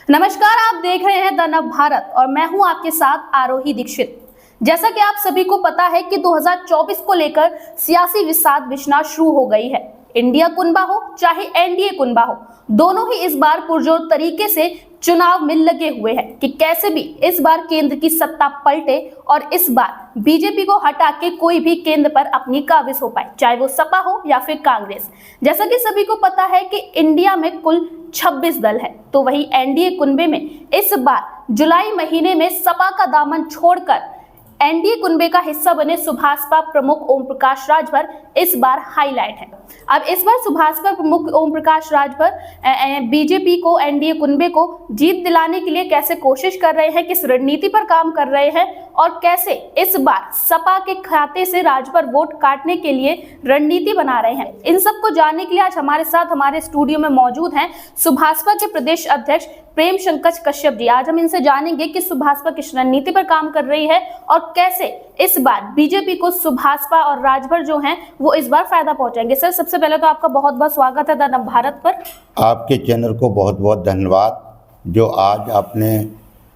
नमस्कार, आप देख रहे हैं द नव भारत और मैं हूं आपके साथ आरोही दीक्षित। जैसा कि आप सभी को पता है कि 2024 को लेकर सियासी विषाद विशना शुरू हो गई है। इंडिया कुनबा हो चाहे एनडीए कुनबा हो, दोनों ही इस बार पुरजोर तरीके से चुनाव में लगे हुए हैं कि कैसे भी इस बार केंद्र की सत्ता पलटे और इस बार बीजेपी को हटा के कोई भी केंद्र पर अपनी काबिज हो पाए, चाहे वो सपा हो या फिर कांग्रेस। जैसा कि सभी को पता है कि इंडिया में कुल 26 दल है, तो वही एनडीए कुनबे में इस बार जुलाई महीने में सपा का दामन छोड़कर एनडीए कुनबे का हिस्सा बने सुभाषपा प्रमुख ओम प्रकाश राजभर इस बार हाईलाइट है। अब इस बार सुभाषपा प्रमुख ओम प्रकाश राजभर बीजेपी को, एनडीए कुनबे को जीत दिलाने के लिए कैसे कोशिश कर रहे हैं, किस रणनीति पर काम कर रहे हैं और कैसे इस बार सपा के खाते से राजभर वोट काटने के लिए रणनीति बना रहे हैं, इन सब को जानने के लिए आज हमारे साथ हमारे स्टूडियो में मौजूद हैं सुभाषपा के प्रदेश अध्यक्ष प्रेम शंकर कश्यप जी। आज हम इनसे जानेंगे कि सुभाषपा किस रणनीति पर काम कर रही है और कैसे इस बार बीजेपी को सुभाषपा और राजभर जो हैं वो इस बार फायदा पहुंचाएंगे। सर, सबसे पहले तो आपका बहुत बहुत स्वागत है द नव भारत पर। आपके चैनल को बहुत बहुत धन्यवाद जो आज आपने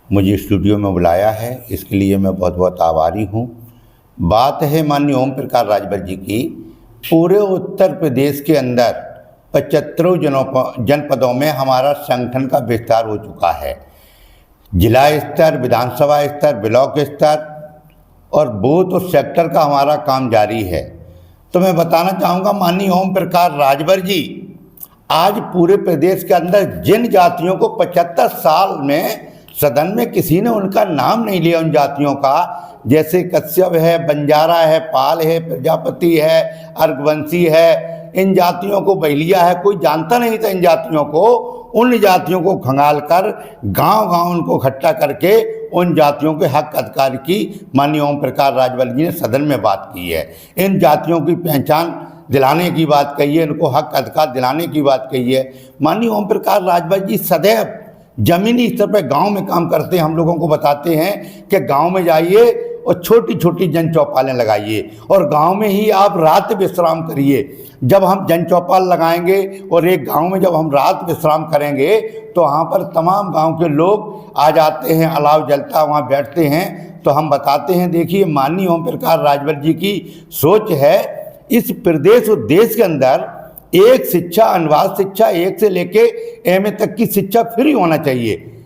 मुझे स्टूडियो में बुलाया है, इसके लिए मैं बहुत बहुत आभारी हूँ। बात है माननीय ओम प्रकाश राजभर जी की। पूरे उत्तर प्रदेश के अंदर 75 जनपदों में हमारा संगठन का विस्तार हो चुका है। जिला स्तर, विधानसभा स्तर, ब्लॉक स्तर और बूथ और सेक्टर का हमारा काम जारी है। तो मैं बताना चाहूँगा माननीय ओम प्रकाश राजभर जी आज पूरे प्रदेश के अंदर जिन जातियों को 75 साल में सदन में किसी ने उनका नाम नहीं लिया, उन जातियों का, जैसे कश्यप है, बंजारा है, पाल है, प्रजापति है, अर्घवंशी है, इन जातियों को बहलिया है, कोई जानता नहीं था इन जातियों को। उन जातियों को खंगाल कर गांव-गांव उनको इकट्ठा करके उन जातियों के हक अधिकार की माननीय ओम प्रकाश राजभर जी ने सदन में बात की है। इन जातियों की पहचान दिलाने की बात कही है, इनको हक अधिकार दिलाने की बात कही है। माननीय ओम प्रकाश राजभर जी सदैव जमीनी स्तर पर गांव में काम करते हैं। हम लोगों को बताते हैं कि गांव में जाइए और छोटी छोटी जन चौपालें लगाइए और गांव में ही आप रात विश्राम करिए। जब हम जन चौपाल लगाएंगे और एक गांव में जब हम रात विश्राम करेंगे तो वहाँ पर तमाम गांव के लोग आ जाते हैं, अलाव जलता वहाँ बैठते हैं। तो हम बताते हैं, देखिए माननीय ओम प्रकाश राजभर जी की सोच है इस प्रदेश और देश के अंदर एक शिक्षा, अनुवाद शिक्षा 1 से लेके एमए तक की शिक्षा फ्री होना चाहिए।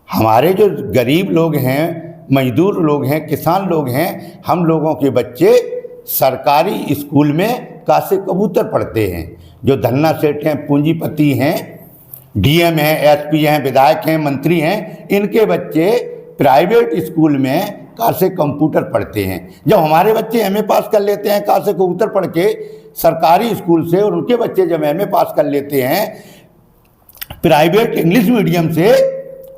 हमारे जो गरीब लोग हैं, मजदूर लोग हैं, किसान लोग हैं, हम लोगों के बच्चे सरकारी स्कूल में कासे कबूतर पढ़ते हैं। जो धन्ना सेठ हैं, पूंजीपति हैं, डीएम हैं, एसपी हैं, विधायक हैं, मंत्री हैं, इनके बच्चे प्राइवेट स्कूल में कासे कंप्यूटर पढ़ते हैं। जब हमारे बच्चे एमए पास कर लेते हैं कासे कबूतर पढ़ के सरकारी स्कूल से, और उनके बच्चे जब एमए पास कर लेते हैं प्राइवेट इंग्लिश मीडियम से,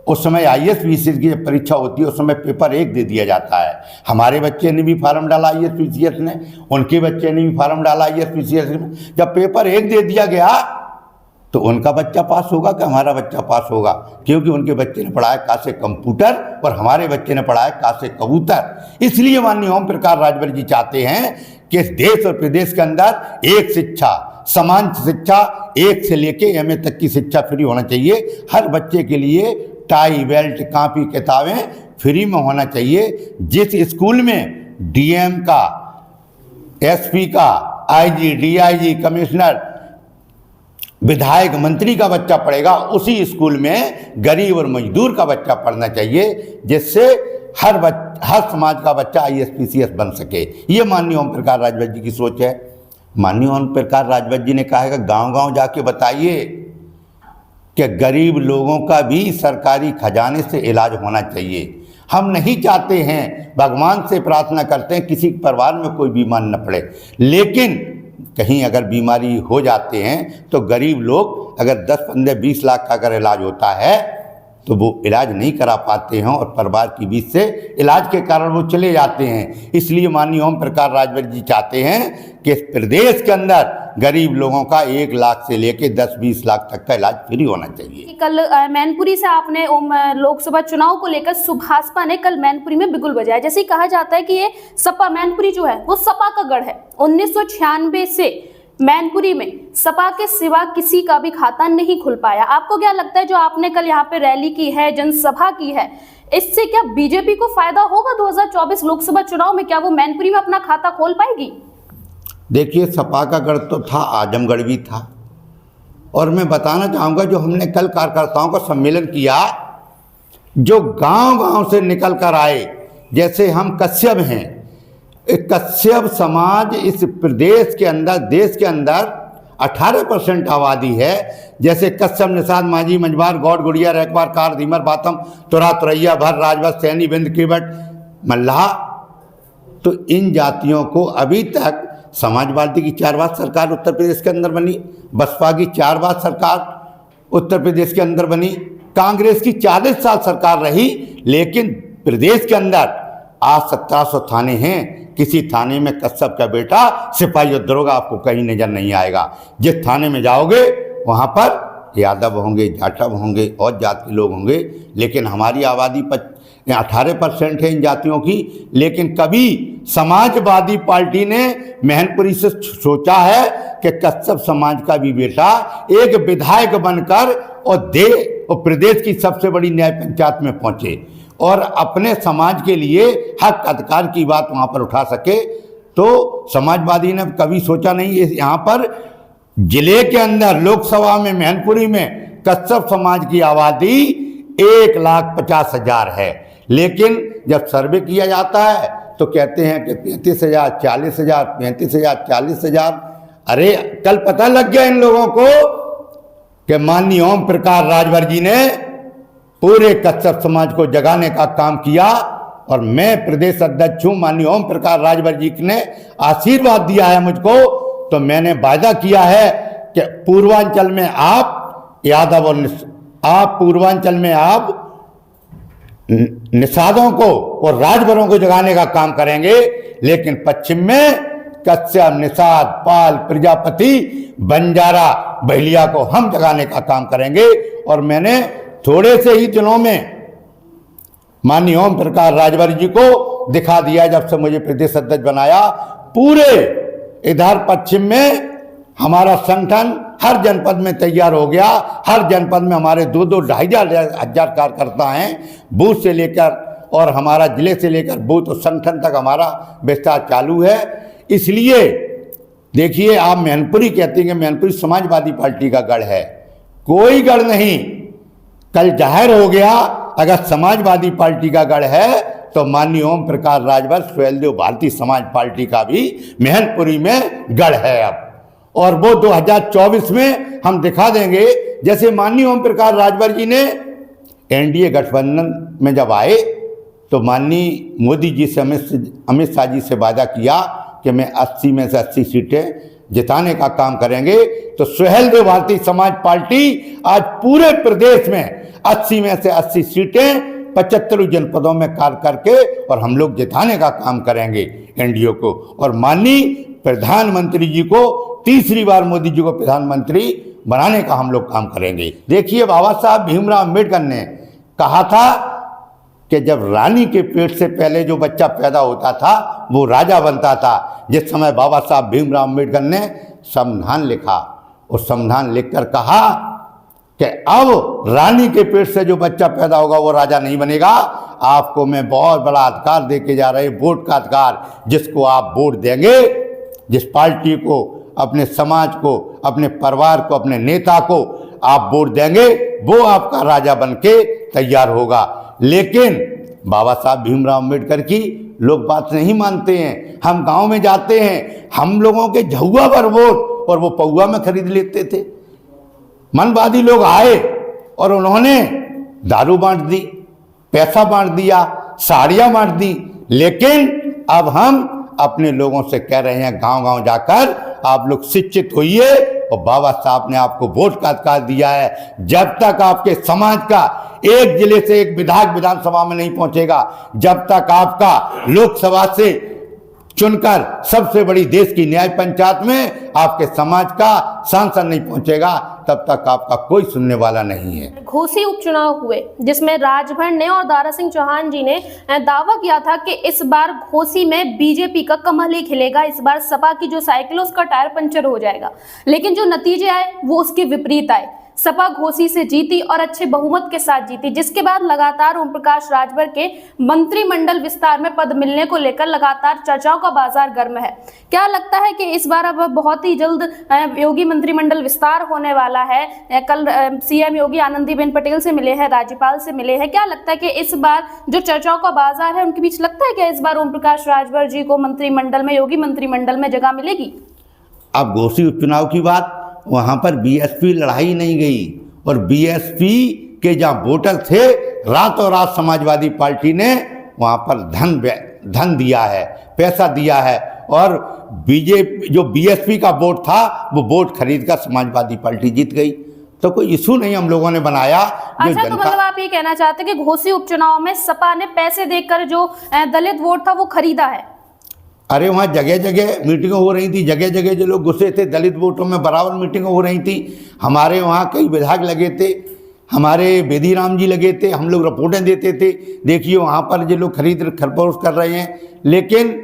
उस समय आईएएस पीसीएस की जब परीक्षा होती है उस समय पेपर 1 दे दिया जाता है। हमारे बच्चे ने भी फार्म डाला आईएएस पीसीएस ने, उनके बच्चे ने भी फार्म डाला आईएएस पीसीएस में। जब पेपर 1 दे दिया गया तो उनका बच्चा पास होगा कि हमारा बच्चा पास होगा, क्योंकि उनके बच्चे ने पढ़ा है कासे कंप्यूटर और हमारे बच्चे ने पढ़ा है कासे कबूतर। इसलिए माननीय ओम प्रकाश राजभर जी चाहते हैं कि इस देश और प्रदेश के अंदर एक शिक्षा, समान शिक्षा 1 से लेके एमए तक की शिक्षा फ्री होना चाहिए। हर बच्चे के लिए टाई, बेल्ट, कापी, किताबें फ्री में होना चाहिए। जिस स्कूल में डीएम का, एसपी का, आईजी, डीआईजी, कमिश्नर, विधायक, मंत्री का बच्चा पढ़ेगा, उसी स्कूल में गरीब और मजदूर का बच्चा पढ़ना चाहिए, जिससे हर समाज का बच्चा आईएएस पीसीएस बन सके। ये माननीय ओम प्रकाश राजभर जी की सोच है। माननीय ओम प्रकाश राजभर जी ने कहा है कि गाँव-गाँव जाके बताइए कि गरीब लोगों का भी सरकारी खजाने से इलाज होना चाहिए। हम नहीं चाहते हैं, भगवान से प्रार्थना करते हैं किसी परिवार में कोई बीमार न पड़े, लेकिन कहीं अगर बीमारी हो जाते हैं तो गरीब लोग अगर 10, 15, 20 लाख का अगर इलाज होता है तो वो इलाज नहीं करा पाते हैं और परिवार के बीच से इलाज के कारण वो चले जाते हैं। इसलिए माननीय ओम प्रकाश राजभर जी चाहते हैं कि इस प्रदेश के अंदर गरीब लोगों का 1 लाख से लेके 10-20 लाख तक का इलाज फ्री होना चाहिए। कल मैनपुरी से आपने लोकसभा चुनाव को लेकर सुभाषपा ने कल मैनपुरी में बिगुल बजाया। जैसे कहा जाता है कि ये सपा, मैनपुरी जो है वो सपा का गढ़ है। 1996 से मैनपुरी में सपा के सिवा किसी का भी खाता नहीं खुल पाया। आपको क्या लगता है जो आपने कल यहाँ पे रैली की है, जनसभा की है, इससे क्या बीजेपी को फायदा होगा 2024 लोकसभा चुनाव में? क्या वो मैनपुरी में अपना खाता खोल पाएगी? देखिए, सपा का गढ़ तो था, आजमगढ़ भी था। और मैं बताना चाहूँगा, जो हमने कल कार्यकर्ताओं का सम्मेलन किया, जो गांव-गांव से निकल कर आए, जैसे हम कश्यप हैं, कश्यप समाज इस प्रदेश के अंदर, देश के अंदर 18% आबादी है। जैसे कश्यप, निषाद, माझी, मंझवार, गौड़, गुड़िया, रैकवार, कार, धीमर, बातम, तुरा, तुरैया, भर, राजवंश, सैनी, बिंद, किवट, मल्लाह। तो इन जातियों को अभी तक समाजवादी की 4 बार सरकार उत्तर प्रदेश के अंदर बनी, बसपा की 4 बार सरकार उत्तर प्रदेश के अंदर बनी, कांग्रेस की 40 साल सरकार रही, लेकिन प्रदेश के अंदर आज 1700 थाने हैं। किसी थाने में कश्यप का बेटा सिपाही और दरोगा आपको कहीं नजर नहीं आएगा। जिस थाने में जाओगे वहाँ पर यादव होंगे, जाटव होंगे और जात के लोग होंगे, लेकिन हमारी आबादी 18% है इन जातियों की। लेकिन कभी समाजवादी पार्टी ने मैनपुरी से सोचा है कि कश्यप समाज का भी बेटा एक विधायक बनकर और प्रदेश की सबसे बड़ी न्याय पंचायत में पहुंचे और अपने समाज के लिए हक अधिकार की बात वहाँ पर उठा सके। तो समाजवादी ने कभी सोचा नहीं। यहाँ पर जिले के अंदर लोकसभा में मैनपुरी में कश्यप समाज की आबादी 1,50,000 है, लेकिन जब सर्वे किया जाता है तो कहते हैं कि 35,000, 40,000, 35,000, 40,000। अरे कल पता लग गया इन लोगों को कि माननीय ओम प्रकाश राजभर जी ने पूरे कश्यप समाज को जगाने का काम किया। और मैं प्रदेश अध्यक्ष हूँ, माननीय ओम प्रकाश राजभर जी ने आशीर्वाद दिया है मुझको, तो मैंने वायदा किया है कि पूर्वांचल में आप यादव और पूर्वांचल में आप निषादों को और राजभरों को जगाने का काम करेंगे, लेकिन पश्चिम में कश्यप, निषाद, पाल, प्रजापति, बंजारा, बहलिया को हम जगाने का काम करेंगे। और मैंने थोड़े से ही दिनों में माननीय ओम प्रकाश राजभर जी को दिखा दिया, जब से मुझे प्रदेश अध्यक्ष बनाया। पूरे इधर पश्चिम में हमारा संगठन हर जनपद में तैयार हो गया। हर जनपद में हमारे 2-2, 2,500 कार्यकर्ता हैं, बूथ से लेकर और हमारा जिले से लेकर बूथ और संगठन तक हमारा विस्तार चालू है। इसलिए देखिए, आप मैनपुरी कहते हैं कि मैनपुरी समाजवादी पार्टी का गढ़ है, कोई गढ़ नहीं। कल जाहिर हो गया, अगर समाजवादी पार्टी का गढ़ है तो माननीय ओम प्रकाश राजभर, सुहेलदेव भारतीय समाज पार्टी का भी मैनपुरी में गढ़ है अब। और वो 2024 में हम दिखा देंगे। जैसे माननीय ओम प्रकाश राजभर जी ने एनडीए गठबंधन में जब आए तो माननीय मोदी जी से, अमित शाह जी से वादा किया कि मैं 80 में से 80 सीटें जिताने का काम करेंगे। तो सुहेलदेव भारतीय समाज पार्टी आज पूरे प्रदेश में 80 में से 80 सीटें 75 जनपदों में कार्य करके और हम लोग जिताने का काम करेंगे एनडीए को। और माननीय प्रधानमंत्री जी को, तीसरी बार मोदी जी को प्रधानमंत्री बनाने का हम लोग काम करेंगे। देखिए, बाबा साहब भीमराव अम्बेडकर ने कहा था कि जब रानी के पेट से पहले जो बच्चा पैदा होता था वो राजा बनता था। जिस समय बाबा साहब भीमराव अम्बेडकर ने संविधान लिखा और संविधान लिखकर कहा कि अब रानी के पेट से जो बच्चा पैदा होगा वो राजा नहीं बनेगा, आपको मैं बहुत बड़ा अधिकार दे के जा रहे, वोट का अधिकार। जिसको आप वोट देंगे, जिस पार्टी को, अपने समाज को, अपने परिवार को, अपने नेता को आप वोट देंगे, वो आपका राजा बन के तैयार होगा। लेकिन बाबा साहब भीमराव अम्बेडकर की लोग बात नहीं मानते हैं। हम गांव में जाते हैं, हम लोगों के झुआ पर वोट और वो पौआ में खरीद लेते थे। मनवादी लोग आए और उन्होंने दारू बांट दी, पैसा बांट दिया, साड़ियाँ बांट दी। लेकिन अब हम अपने लोगों से कह रहे हैं, गांव-गांव जाकर आप लोग शिक्षित होइए। और बाबा साहब ने आपको वोट का अधिकार दिया है। जब तक आपके समाज का एक जिले से एक विधायक विधानसभा में नहीं पहुंचेगा, जब तक आपका लोकसभा से चुनकर सबसे बड़ी देश की न्याय पंचायत में आपके समाज का सांसद नहीं पहुंचेगा, तब तक आपका कोई सुनने वाला नहीं है। घोसी उपचुनाव हुए जिसमें राजभर ने और दारा सिंह चौहान जी ने दावा किया था कि इस बार घोसी में बीजेपी का कमल ही खिलेगा, इस बार सपा की जो साइकिल है उसका टायर पंचर हो जाएगा। लेकिन जो नतीजे आए वो उसके विपरीत आए। सपा घोसी से जीती और अच्छे बहुमत के साथ जीती, जिसके बाद लगातार ओम प्रकाश राजभर के मंत्रिमंडल विस्तार में पद मिलने को लेकर लगातार चर्चाओं का बाजार गर्म है। क्या लगता है कि इस बार अब बहुत ही जल्द योगी मंत्रिमंडल विस्तार होने वाला है? कल सीएम योगी आनंदीबेन पटेल से मिले हैं, राज्यपाल से मिले हैं। क्या लगता है कि इस बार जो चर्चाओं का बाजार है उनके बीच लगता है कि इस बार ओम प्रकाश राजभर जी को मंत्रिमंडल में, योगी मंत्रिमंडल में जगह मिलेगी? अब घोसी उपचुनाव की बात, वहाँ पर बीएसपी लड़ाई नहीं गई और बीएसपी के जहाँ वोटर थे, रातों रात समाजवादी पार्टी ने वहाँ पर धन दिया है, पैसा दिया है और बीजेपी जो बीएसपी का वोट था वो वोट खरीद कर समाजवादी पार्टी जीत गई। तो कोई इशू नहीं हम लोगों ने बनाया। अच्छा, तो मतलब आप ये कहना चाहते हैं कि घोसी उपचुनाव में सपा ने पैसे देकर जो दलित वोट था वो खरीदा है? अरे वहाँ जगह जगह मीटिंगें हो रही थी, जगह जगह जो लोग घुसे थे दलित वोटों में बराबर मीटिंगें हो रही थी। हमारे वहाँ कई विधायक लगे थे, हमारे बेदीराम जी लगे थे, हम लोग रिपोर्टें देते थे, देखिए वहाँ पर जो लोग खरपोश कर रहे हैं। लेकिन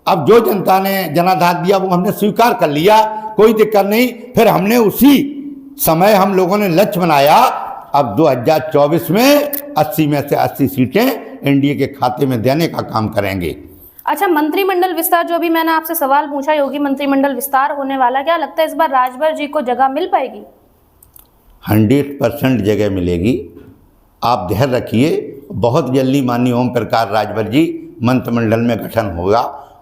अब जो जनता ने जनाधार दिया वो हमने स्वीकार कर लिया, कोई दिक्कत नहीं। फिर हमने उसी समय हम लोगों ने लक्ष्य बनाया, अब 2024 में 80 में से 80 सीटें एनडीए के खाते में देने का काम करेंगे। अच्छा, मंत्रिमंडल विस्तार, जो भी मैंने आपसे सवाल पूछा, योगी मंत्रिमंडल विस्तार होने वाला, क्या लगता है इस बार राजभर जी को जगह मिल पाएगी? 100% जगह मिलेगी, आप ध्यान रखिए। बहुत जल्दी माननीय ओम प्रकाश राजभर जी मंत्रिमंडल में गठन होगा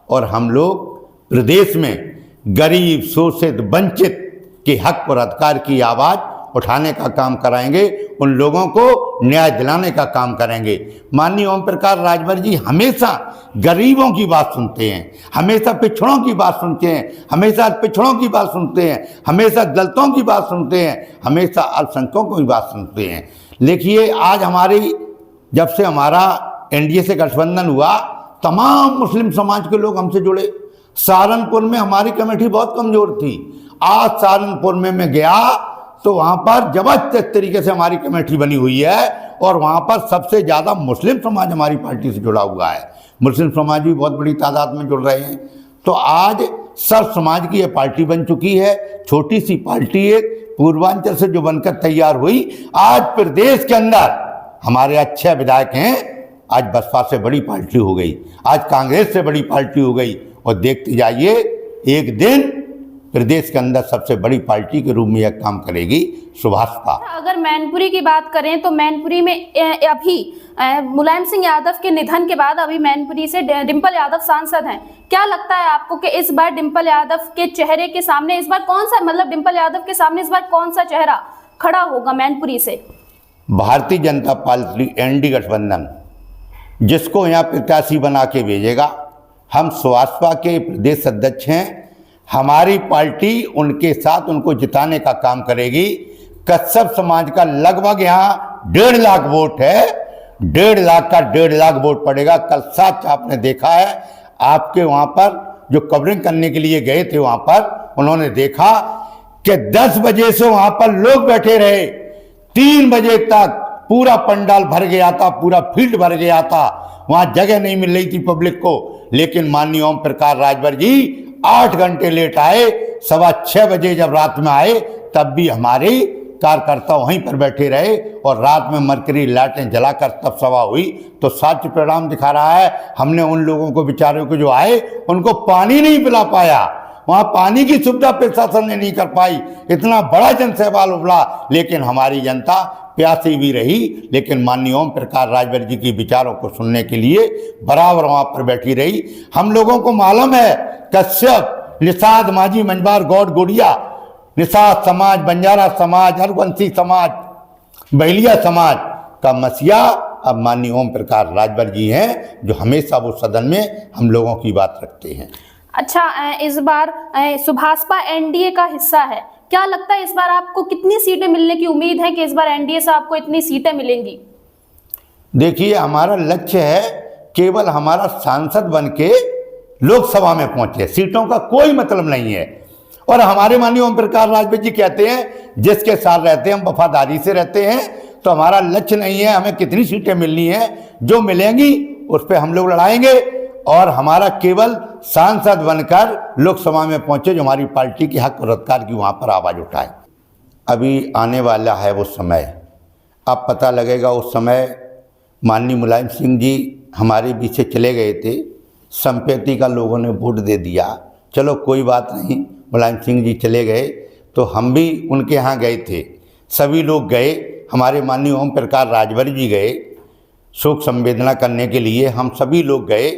और हम लोग प्रदेश में गरीब, शोषित, वंचित के हक और अधिकार की आवाज़ उठाने का काम कराएंगे, उन लोगों को न्याय दिलाने का काम करेंगे। माननीय ओम प्रकाश राजभर जी हमेशा गरीबों की बात सुनते हैं, हमेशा पिछड़ों की बात सुनते हैं, हमेशा पिछड़ों की बात सुनते हैं, हमेशा दलितों की बात सुनते हैं, हमेशा अल्पसंख्यकों की बात सुनते हैं। देखिए आज जब से हमारा एनडीए से गठबंधन हुआ, तमाम मुस्लिम समाज के लोग हमसे जुड़े। सहारनपुर में हमारी कमेटी बहुत कमज़ोर थी, आज सहारनपुर में मैं गया तो वहाँ पर जबरदस्त तरीके से हमारी कमेटी बनी हुई है और वहाँ पर सबसे ज़्यादा मुस्लिम समाज हमारी पार्टी से जुड़ा हुआ है। मुस्लिम समाज भी बहुत बड़ी तादाद में जुड़ रहे हैं। तो आज सर्व समाज की ये पार्टी बन चुकी है। छोटी सी पार्टी है, पूर्वांचल से जो बनकर तैयार हुई, आज प्रदेश के अंदर हमारे अच्छे विधायक हैं। आज बसपा से बड़ी पार्टी हो गई, आज कांग्रेस से बड़ी पार्टी हो गई और देखते जाइए एक दिन प्रदेश के अंदर सबसे बड़ी पार्टी के रूप में यह काम करेगी सुभाषपा। अगर मैनपुरी की बात करें तो मैनपुरी में अभी मुलायम सिंह यादव के निधन के बाद अभी मैनपुरी से डिंपल यादव सांसद हैं। क्या लगता है आपको कि इस बार डिंपल यादव के चेहरे के सामने इस बार कौन सा, मतलब डिंपल यादव के सामने इस बार कौन सा चेहरा खड़ा होगा मैनपुरी से? भारतीय जनता पार्टी एनडीए गठबंधन जिसको यहाँ प्रत्याशी बना के भेजेगा। हम सुभाषपा के प्रदेश अध्यक्ष हैं, हमारी पार्टी उनके साथ उनको जिताने का काम करेगी। कश्यप समाज का लगभग यहाँ 1.5 लाख वोट है, 1.5 लाख का 1.5 लाख वोट पड़ेगा। कल साथ आपने देखा है, आपके वहाँ पर जो कवरिंग करने के लिए गए थे वहाँ पर उन्होंने देखा कि 10 बजे से वहाँ पर लोग बैठे रहे, 3 बजे तक पूरा पंडाल भर गया था, पूरा फील्ड भर गया था, वहाँ जगह नहीं मिल रही थी पब्लिक को। लेकिन माननीय ओम प्रकाश राजभर जी 8 घंटे लेट आए, 6:15 बजे जब रात में आए तब भी हमारे कार्यकर्ता वहीं पर बैठे रहे और रात में मरकरी लाइटें जलाकर तब सभा हुई। तो साक्ष्य परिणाम दिखा रहा है, हमने उन लोगों को बेचारों को जो आए उनको पानी नहीं पिला पाया, वहाँ पानी की सुविधा प्रशासन ने नहीं कर पाई। इतना बड़ा जनसहभाग उमड़ा, लेकिन हमारी जनता प्यासी भी रही, लेकिन माननीय ओम प्रकाश राजभर जी की विचारों को सुनने के लिए बराबर वहाँ पर बैठी रही। हम लोगों को मालूम है कश्यप, निषाद, माझी, मंजबार, गौड़, गोड़िया, निषाद समाज, बंजारा समाज, हरवंशी समाज, बहलिया समाज का मसीहा अब माननीय ओम प्रकाश राजभर जी हैं, जो हमेशा वो सदन में हम लोगों की बात रखते हैं। अच्छा, इस बार सुभाषपा एनडीए का हिस्सा है, क्या लगता है इस बार आपको कितनी सीटें मिलने की उम्मीद है कि इस बार एनडीए से आपको इतनी सीटें मिलेंगी? देखिए हमारा लक्ष्य है केवल हमारा सांसद बन के लोकसभा में पहुंचे, सीटों का कोई मतलब नहीं है। और हमारे माननीय ओम प्रकाश राजभर जी कहते हैं जिसके साथ रहते हैं हम वफादारी से रहते हैं, तो हमारा लक्ष्य नहीं है हमें कितनी सीटें मिलनी है, जो मिलेंगी उस पर हम लोग लड़ाएंगे और हमारा केवल सांसद बनकर लोकसभा में पहुंचे जो हमारी पार्टी की हक और अधिकार की वहां पर आवाज उठाए। अभी आने वाला है वो समय, अब पता लगेगा उस समय। माननीय मुलायम सिंह जी हमारे बीच से चले गए थे, संपत्ति का लोगों ने वोट दे दिया, चलो कोई बात नहीं, मुलायम सिंह जी चले गए तो हम भी उनके यहाँ गए थे, सभी लोग गए, हमारे माननीय ओम प्रकाश राजभर जी गए शोक संवेदना करने के लिए, हम सभी लोग गए।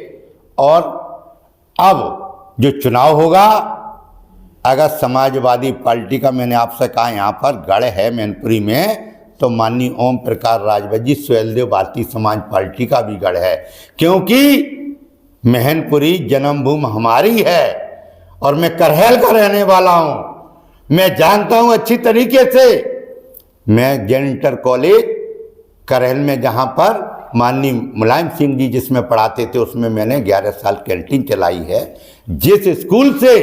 और अब जो चुनाव होगा, अगर समाजवादी पार्टी का मैंने आपसे कहा यहाँ पर गढ़ है मैनपुरी में, तो माननीय ओम प्रकाश राजभर जी सुहेलदेव भारतीय समाज पार्टी का भी गढ़ है, क्योंकि मैनपुरी जन्मभूमि हमारी है और मैं करहल का रहने वाला हूँ। मैं जानता हूँ अच्छी तरीके से, मैं जैन इंटर कॉलेज करहल में जहाँ पर माननीय मुलायम सिंह जी जिसमें पढ़ाते थे उसमें मैंने 11 साल कैंटीन चलाई है। जिस स्कूल से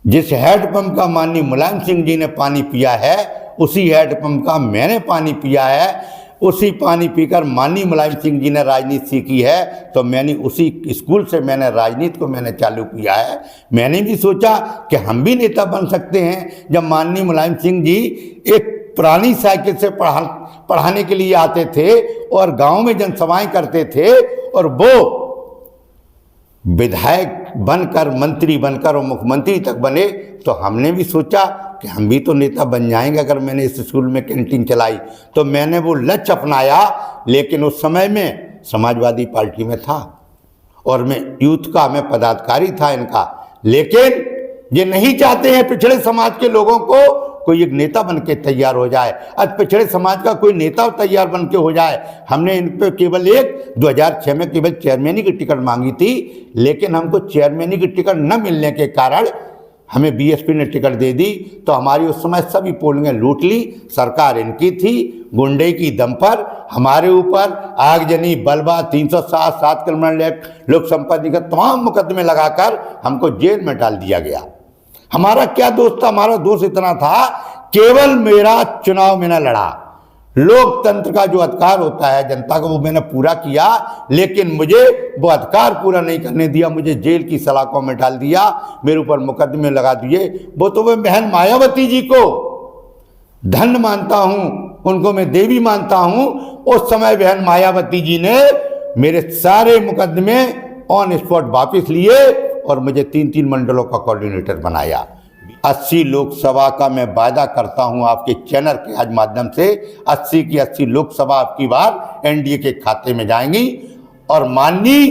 जिस हैंडपंप का माननीय मुलायम सिंह जी ने पानी पिया है, उसी हैंडपंप का मैंने पानी पिया है, उसी पानी पीकर माननीय मुलायम सिंह जी ने राजनीति सीखी है, तो मैंने उसी स्कूल से मैंने राजनीति को मैंने चालू किया है। मैंने भी सोचा कि हम भी नेता बन सकते हैं। जब माननीय मुलायम सिंह जी एक पुरानी साइकिल से पढ़ाने के लिए आते थे और गांव में जनसभाएं करते थे और वो विधायक बनकर मंत्री बनकर और मुख्यमंत्री तक बने, तो हमने भी सोचा कि हम भी तो नेता बन जाएंगे अगर मैंने इस स्कूल में कैंटीन चलाई। तो मैंने वो लक्ष्य अपनाया, लेकिन उस समय में समाजवादी पार्टी में था और मैं यूथ का, मैं पदाधिकारी था इनका, लेकिन ये नहीं चाहते हैं पिछड़े समाज के लोगों को कोई एक नेता बन के तैयार हो जाए। आज पिछड़े समाज का कोई नेता तैयार बन के हो जाए। हमने इन पे केवल 2006 में केवल चेयरमैनी की टिकट मांगी थी, लेकिन हमको चेयरमैनी की टिकट न मिलने के कारण हमें बीएसपी ने टिकट दे दी, तो हमारी उस समय सभी पोलिंगें लूट ली। सरकार इनकी थी, गुंडे की दम पर हमारे ऊपर आगजनी, बलवा, 307, 7 क्रिमिनल एक्ट, लोक संपत्ति का तमाम मुकदमे लगाकर हमको जेल में डाल दिया गया। हमारा क्या दोष था? हमारा दोष इतना था, केवल मेरा चुनाव मैंने लड़ा, लोकतंत्र का जो अधिकार होता है जनता का वो मैंने पूरा किया, लेकिन मुझे वो अधिकार पूरा नहीं करने दिया, मुझे जेल की सलाखों में डाल दिया, मेरे ऊपर मुकदमे लगा दिए। वो तो मैं बहन मायावती जी को धन्य मानता हूं, उनको मैं देवी मानता हूं। उस समय बहन मायावती जी ने मेरे सारे मुकदमे ऑन स्पॉट वापिस लिए और मुझे 3 मंडलों का कोऑर्डिनेटर बनाया। 80 लोकसभा का मैं वायदा करता हूं आपके चैनल के आज माध्यम से, 80 की 80 लोकसभा आपकी बार एनडीए के खाते में जाएंगी और माननीय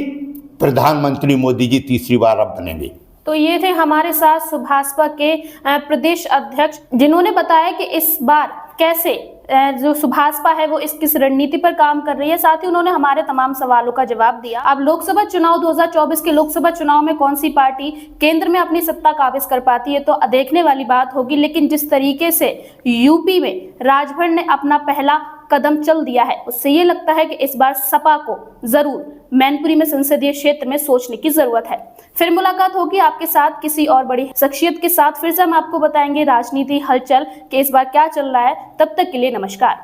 प्रधानमंत्री मोदी जी तीसरी बार अब बनेंगे। तो ये थे हमारे साथ भाजपा के प्रदेश अध्यक्ष, जिन्होंने बताया कि इस बार कैसे जो भाजपा है वो किस रणनीति पर काम कर रही है। साथ ही उन्होंने हमारे तमाम सवालों का जवाब दिया। अब लोकसभा चुनाव 2024 के लोकसभा चुनाव में कौन सी पार्टी केंद्र में अपनी सत्ता काबिज कर पाती है, तो देखने वाली बात होगी। लेकिन जिस तरीके से यूपी में राजभर ने अपना पहला कदम चल दिया है, उससे ये लगता है कि इस बार सपा को जरूर मैनपुरी में संसदीय क्षेत्र में सोचने की जरूरत है। फिर मुलाकात होगी आपके साथ किसी और बड़ी शख्सियत के साथ। फिर से हम आपको बताएंगे राजनीति हलचल कि इस बार क्या चल रहा है। तब तक के लिए नमस्कार।